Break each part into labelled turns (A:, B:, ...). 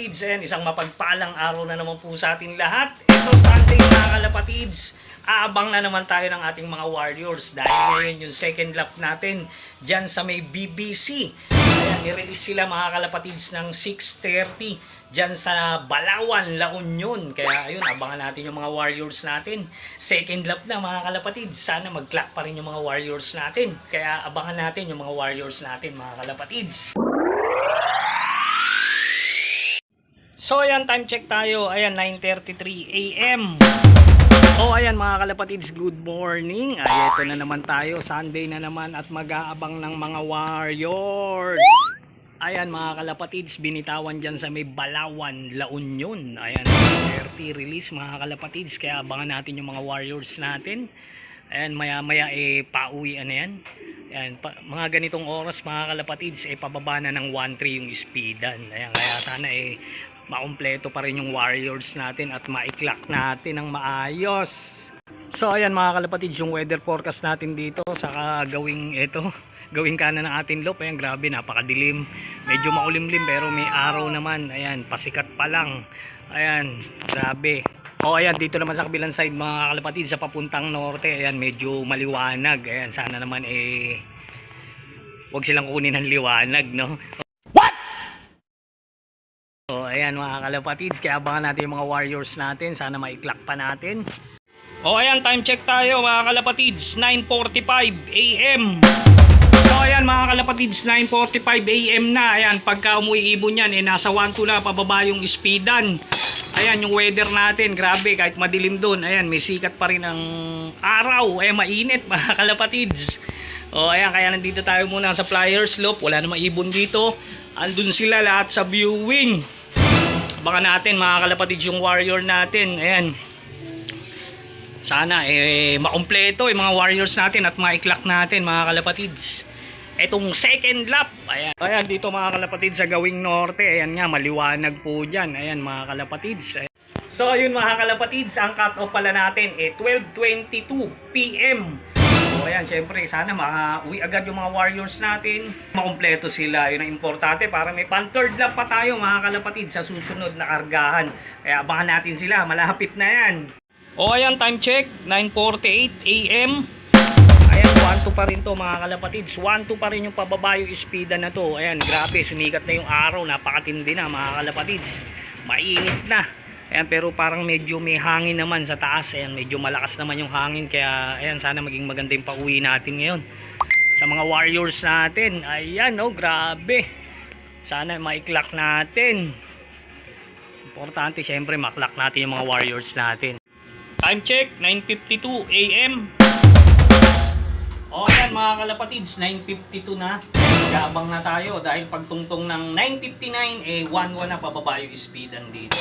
A: And isang mapagpalang araw na naman po sa ating lahat. Ito Sunday mga kalapatids, aabang na naman tayo ng ating mga Warriors dahil ngayon yung second lap natin dyan sa may BBC. Ayan, nirelease sila mga kalapatids ng 6:30 dyan sa Balawan, La Union. Kaya ayun, abangan natin yung mga Warriors natin. Second lap na mga kalapatids, sana mag-clock pa rin yung mga Warriors natin. Kaya abangan natin yung mga Warriors natin mga kalapatids. So ayan, time check tayo. Ayan, 9:33 AM. So ayan mga kalapatids, good morning. Ay, ito na naman tayo. Sunday na naman at mag-aabang ng mga Warriors. Ayan mga kalapatids, binitawan dyan sa may Balawan, La Union. Ayan, 30 release mga kalapatids. Kaya abangan natin yung mga Warriors natin. Ayan, maya-maya pauwi na yan. Ayan, mga ganitong oras mga kalapatids, pababa na ng 1-3 yung speedan. Ayan, kaya sana makumpleto pa rin yung Warriors natin at ma-clock natin ng maayos. So ayan mga kalapatids, yung weather forecast natin dito saka gawing kanan ng ating loop. Ayan, grabe, napakadilim, medyo maulimlim pero may araw naman. Ayan, pasikat pa lang. Ayan, grabe. O ayan, dito naman sa kabilang side mga kalapatids, sa papuntang norte, ayan, medyo maliwanag. Ayan, sana naman wag silang kunin ng liwanag, no? So ayan mga kalapatids, kaya abangan natin yung mga Warriors natin. Sana ma-clock pa natin. O ayan, time check tayo mga kalapatids, 9:45 AM. So ayan mga kalapatids, 9:45 AM na. Ayan, pagka umuwi ibon yan, nasa 1-2 na pababa yung speedan. Ayan yung weather natin, grabe, kahit madilim doon. Ayan, may sikat pa rin ang araw. Ayan, mainit mga kalapatids. O ayan, kaya nandito tayo muna sa Flyers Slope. Wala namang ibon dito. Andun sila lahat sa viewing. Abangan natin mga kalapatids yung Warrior natin. Ayan, sana makumpleto yung mga Warriors natin at ma-clock natin mga kalapatids etong second lap. Ayan, ayan dito mga kalapatids sa gawing norte. Ayan nga, maliwanag po dyan. Ayan mga kalapatids. Ayan. So ayun mga kalapatids, ang cut off pala natin 12:22 PM. So ayan, syempre sana makauwi agad yung mga Warriors natin, makumpleto sila. Yun ang importante para may pan-third lap pa tayo mga kalapatids sa susunod na kargahan. Kaya abangan natin sila, malapit na yan. O ayan, time check, 9:48 AM. Ayan, 1-2 pa rin to mga kalapatids. 1-2 pa rin yung pababa yung speedan na to. Ayan, grabe, sumikat na yung araw, napakatindi na mga kalapatids. Mainit na. Ayan, pero parang medyo may hangin naman sa taas. Ayan, medyo malakas naman yung hangin. Kaya ayan, sana maging maganda yung pauwi natin ngayon sa mga Warriors natin. Ayan, oh, grabe. Sana ma-clock natin. Importante syempre ma-clock natin yung mga Warriors natin. Time check, 9:52 AM. O ayan mga kalapatids, 9:52 na. Mag-aabang na tayo dahil pagtungtong ng 9:59 1-1 na pababa yung speedan dito.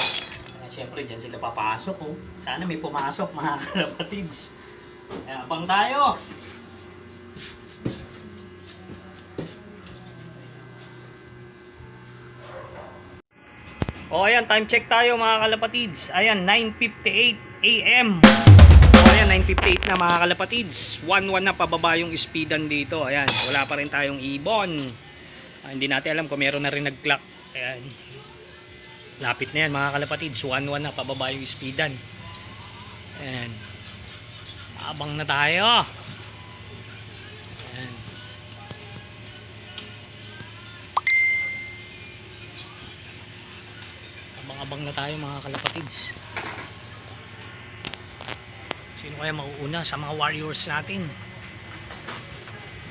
A: Siyempre dyan sila papasok. Oh. Sana may pumasok mga kalapatids. Kaya abang tayo. O ayan, time check tayo mga kalapatids. Ayan, 9:58 AM. O ayan, 9:58 na mga kalapatids. 1-1 na pababa yung speedan dito. Ayan, wala pa rin tayong ibon. Hindi natin alam kung meron na rin nag-clock. Ayan, lapit na yan mga kalapatids. 1-1 na pababa yung speedan. Ayan, abang na tayo. Ayan, abang na tayo mga kalapatids. Sino kaya mauuna sa mga Warriors natin?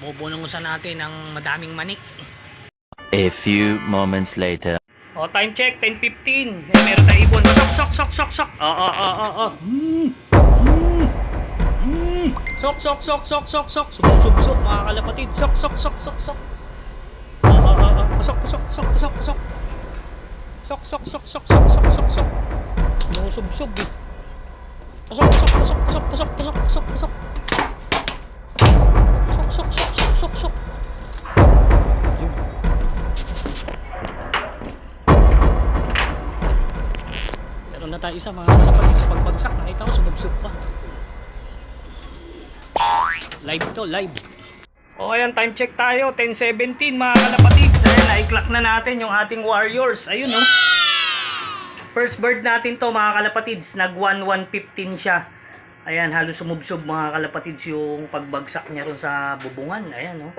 A: Bubunungusan natin ng madaming manik.
B: A few moments later.
A: O, time check, 10:15. Meron tayong ibon. Sok. Sok. Sub mga kalapatid. Sok. Pasok. Sok. Sub. Pasok. Sok. Meron na tayo isa mga kalapatid. Pagbagsak, nakita ko sumubsob pa. Live to, live. O ayan, time check tayo, 10:17 mga kalapatids. Ayan, na-clock na natin yung ating Warriors. Ayun, no? first bird natin to mga kalapatids, nag 1,115 siya. Ayan, halos sumubsob mga kalapatids yung pagbagsak niya ron sa bubungan. Ayan, oh.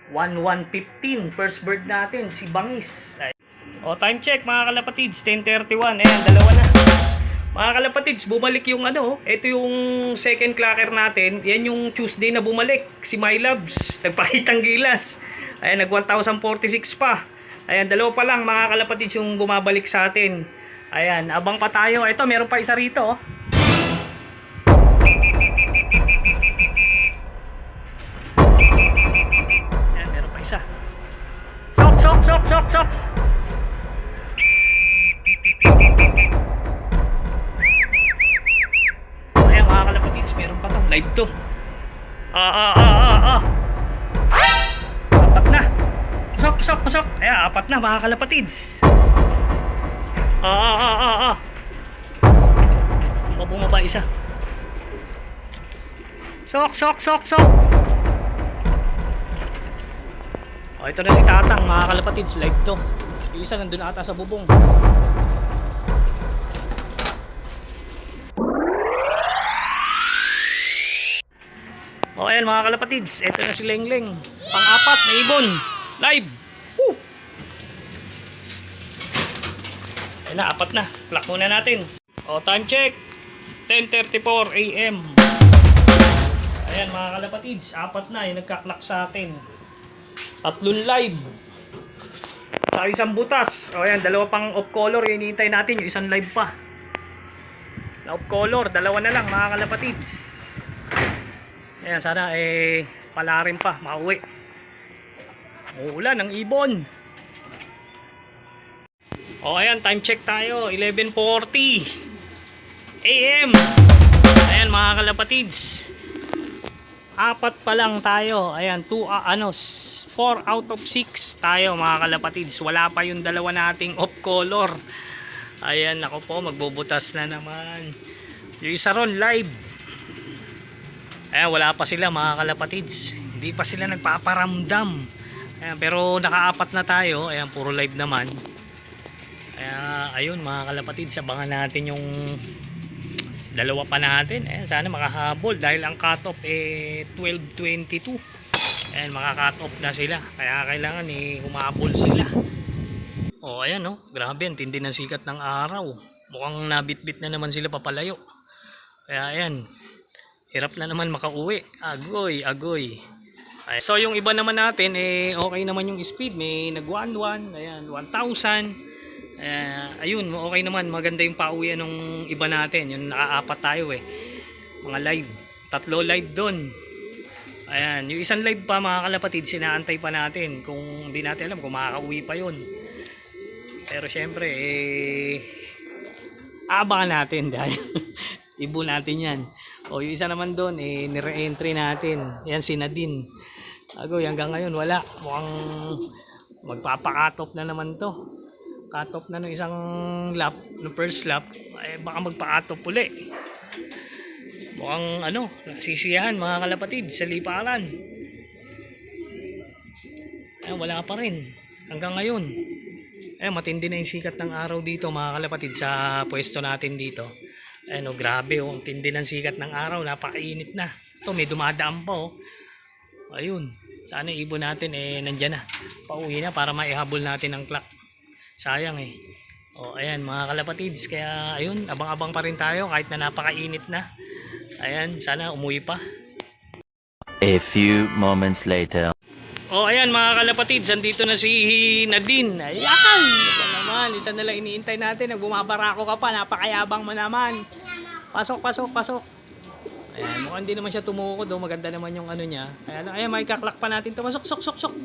A: 1,115 first bird natin, si Bangis. Ayan. O, time check mga kalapatids, 10:31. Ayan, dalawa na. Mga kalapatids, bumalik yung ano, ito yung second clacker natin. Yan yung Tuesday na bumalik, si My Loves. Nagpakitang gilas. Ayan, nag 1,046 pa. Ayan, dalawa pa lang mga kalapatids yung bumabalik sa atin. Ayan, abang pa tayo. Ito, meron pa isa rito, oh. Ayan, meron pa isa. Sok, sok, sok, sok, sok. Ayan mga kalapatids, meron pa to. Live to. Apat na. Pasok, pasok, pasok. Ayan, apat na mga kalapatids. Bumaba isa. Sok, sok, sok, sok. O, ito na si Tatang mga kalapatids. Live to. Yung isa nandun ata sa bubong. O, ayan mga kalapatids. Ito na si Lengleng. Pang-apat na ibon. Live. Woo! Ayan na, apat na. Clock muna natin. O, time check. 10:34 AM. Ayan mga kalapatids. Apat na yung nagka-clock sa atin. Tatlong live. Sa isang butas. O, ayan, dalawa pang off color. Yung hinihintay natin. Yung isang live pa. Na off color. Dalawa na lang mga kalapatids. Ayan, sana pala rin pa. Makauwi. Uulan ng ibon. O ayan, time check tayo. 11:40 AM. Ayan mga kalapatids. Apat pa lang tayo. Ayan, 4 out of 6 tayo mga kalapatids. Wala pa yung dalawa nating off color. Ayan, ako po, magbubutas na naman. Yung isa ron live. Ayan, wala pa sila mga kalapatids. Hindi pa sila nagpaparamdam. Ayan, pero nakaapat na tayo. Ayan, puro live naman. Ayan, ayun mga kalapatids, abangan natin yung dalawa pa natin. Ayan, sana makahabol dahil ang cut-off 12:22. Ayan, maka-cut-off na sila. Kaya kailangan humabol sila. O, ayan, no? Grabe, ang tindi ng sikat ng araw. Mukhang nabitbit na naman sila papalayo. Kaya ayan, hirap na naman makauwi. Agoy, agoy. Ayan. So yung iba naman natin, okay naman yung speed. May nag-1,1, ayan, 1,000. Ayun, okay naman. Maganda yung pauwian ng iba natin. Yung nakaapat tayo mga live. 3 live doon. Ayan, yung isang live pa mga kalapatid, sinaantay pa natin. Kung hindi natin alam kung makakauwi pa yun. Pero syempre, abangan natin dahil ibo natin yan. O yung isa naman doon, nire-entry natin. Yan si Nadine. Agoy, hanggang ngayon wala. Mukhang magpapa-cut-off na naman to. Cut-off na ng isang lap, no first lap. Baka magpa-cut-off uli. Mukhang sisiyahan mga kalapatid sa liparan. Wala pa rin. Hanggang ngayon. Matindi na yung sikat ng araw dito mga kalapatid sa pwesto natin dito. Grabe ang tindi ng sikat ng araw, napakainit na. Ito may dumadaan pa Ayun, sana yung ibon natin nandyan na. Pauwi na para maihabol natin ang clock. Sayang ayan mga kalapatids, kaya ayun, abang-abang pa rin tayo kahit na napakainit na. Ayan, sana umuwi pa.
B: A few moments later.
A: Ayan mga kalapatids, andito na si Nadine. Ayan, ito naman, isa na lang iniintay natin. Nagbumabarako ka pa, napakayabang mo naman. Pasok, pasok, pasok. Ayan, mukhang hindi naman siya tumukod. Maganda naman yung niya. Ayan, may kaklak pa natin ito. Pasok, sok, sok, sok.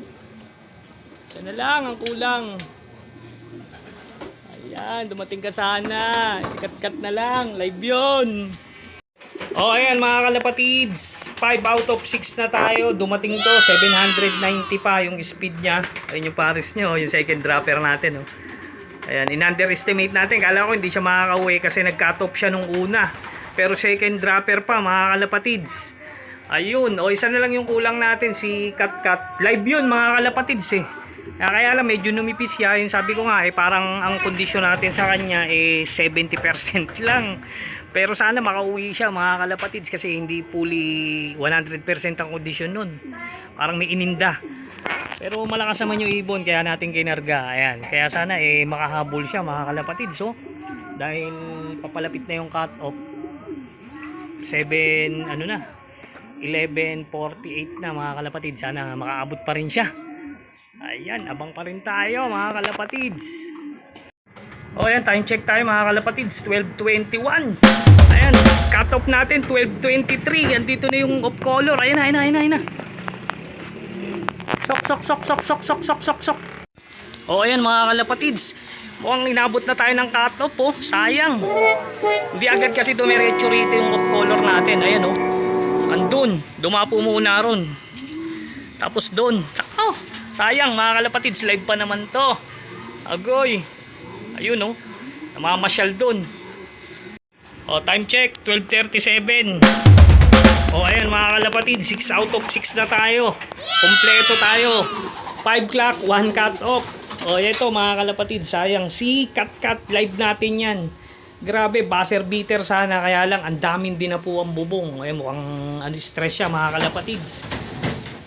A: Isa na lang, ang kulang. Ayan, dumating ka sana. Sikat-kat na lang, live yun. Ayan mga kalapatids, 5 out of 6 na tayo. Dumating to, 790 pa yung speed niya. Ayun yung pares niya, yung second dropper natin. Ayan, in-underestimate natin. Kala ko hindi siya makakauwi kasi nag-cut off siya nung una. Pero second dropper pa mga kalapatids. Ayun, isa na lang yung kulang natin, si Kat Kat. Live yun mga kalapatids Kaya lang medyo numipis siya. Yung sabi ko nga parang ang kondisyon natin sa kanya 70% lang. Pero sana makauwi siya mga kalapatids kasi hindi fully 100% ang kondisyon nun. Parang may ininda. Pero malakas naman yung ibon kaya natin kinarga. Ayan. Kaya sana makahabol siya mga kalapatids. So, dahil papalapit na yung cut off 11:48 na mga kalapatids. Sana makaabot pa rin siya. Ayan, abang pa rin tayo mga kalapatids. O ayan, time check tayo mga kalapatids, 12:21. Ayan, cut off natin 12:23. Andito na yung off color. Ayan na. Sok. O ayan mga kalapatids, mukhang inabot na tayo ng cut off po. Sayang. Hindi agad kasi dumiretso rito yung off color natin. Ayan o. Andun, dumapo muna ron. Tapos doon. Oh, sayang mga kalapatids, live pa naman to. Agoy. Ayun oh, namamasyal dun. O, time check, 12:37. O, ayan mga kalapatid, 6 out of 6 na tayo. Kompleto tayo. 5 clock, 1 cut off. O, ito mga kalapatid, sayang. Si cut live natin yan. Grabe, buzzer beater sana. Kaya lang, ang daming din na po ang bubong. Ayan, mukhang stress siya mga kalapatids.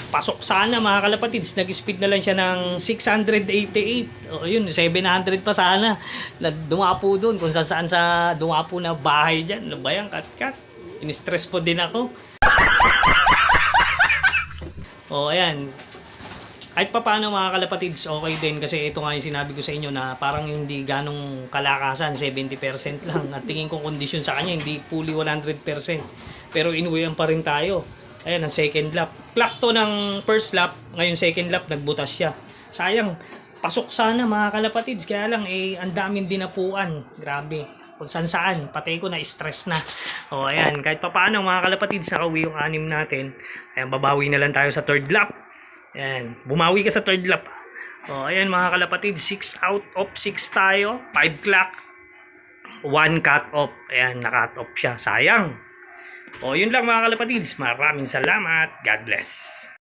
A: Pasok sana mga kalapatids, nag-speed na lang siya ng 688. O yun, 700 pa sana na dumapo doon kung saan sa dumapo na bahay dyan. Ano ba yan, kat? In-stress po din ako. O ayan, kahit pa paano mga kalapatids, okay din kasi ito nga yung sinabi ko sa inyo na parang hindi ganong kalakasan, 70% lang. At tingin kong kondisyon sa kanya, hindi fully 100%. Pero inuwian pa rin tayo. Ayan, ang second lap. Clock to ng first lap. Ngayon second lap, nagbutas siya. Sayang, pasok sana mga kalapatids. Kaya lang, ang daming dinapuan. Grabe. Kung saan. Pati ko na stress na. O, ayan. Kahit pa paano mga kalapatids, nakauwi yung 6 natin. Ayan, babawi na lang tayo sa third lap. Ayan, bumawi ka sa third lap. O, ayan mga kalapatids, 6 out of 6 tayo. 5 clock. 1 cut off. Ayan, na-cut off siya. Sayang. O, yun lang mga kalapatids. Maraming salamat. God bless.